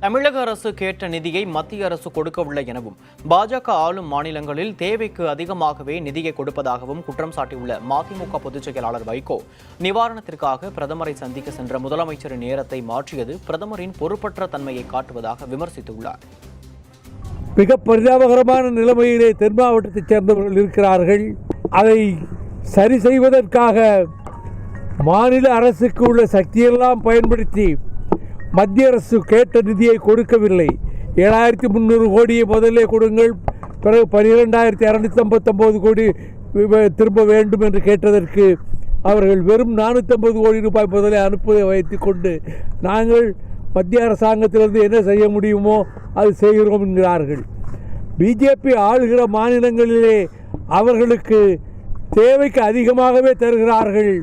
தமிழக அரசு கேட்ட நிதியை மத்திய அரசு கொடுக்கவில்லை எனவும் பாஜக ஆளும் மாநிலங்களில் தேவைக்கு அதிகமாகவே நிதியை கொடுப்பதாகவும் குற்றம் சாட்டியுள்ள மதிமுக பொதுச் செயலாளர் வைகோ நிவாரணத்திற்காக பிரதமரை சந்திக்க சென்ற முதலமைச்சரின் நேரத்தை மாற்றியது பிரதமரின் பொறுப்பற்ற தன்மையை காட்டுவதாக விமர்சித்துள்ளார். மிக பரிதாபகரமான நிலைமையிலே தென் மாவட்டத்தைச் சேர்ந்தவர்கள் இருக்கிறார்கள். அதை சரி செய்வதற்காக மாநில அரசுக்கு உள்ள சக்தியெல்லாம் பயன்படுத்தி மத்திய அரசு கேட்ட நிதியை கொடுக்கவில்லை. 7300 கோடியை முதலே கொடுங்கள், பிறகு 12259 கோடி திரும்ப வேண்டும் என்று கேட்டதற்கு அவர்கள் வெறும் 450 கோடி ரூபாய் முதலே அனுப்பி வைத்துக் கொண்டு நாங்கள் மத்திய அரசாங்கத்திலிருந்து என்ன செய்ய முடியுமோ அது செய்கிறோம் என்கிறார்கள். பிஜேபி ஆளுகிற மாநிலங்களிலே அவர்களுக்கு தேவைக்கு அதிகமாகவே தருகிறார்கள்.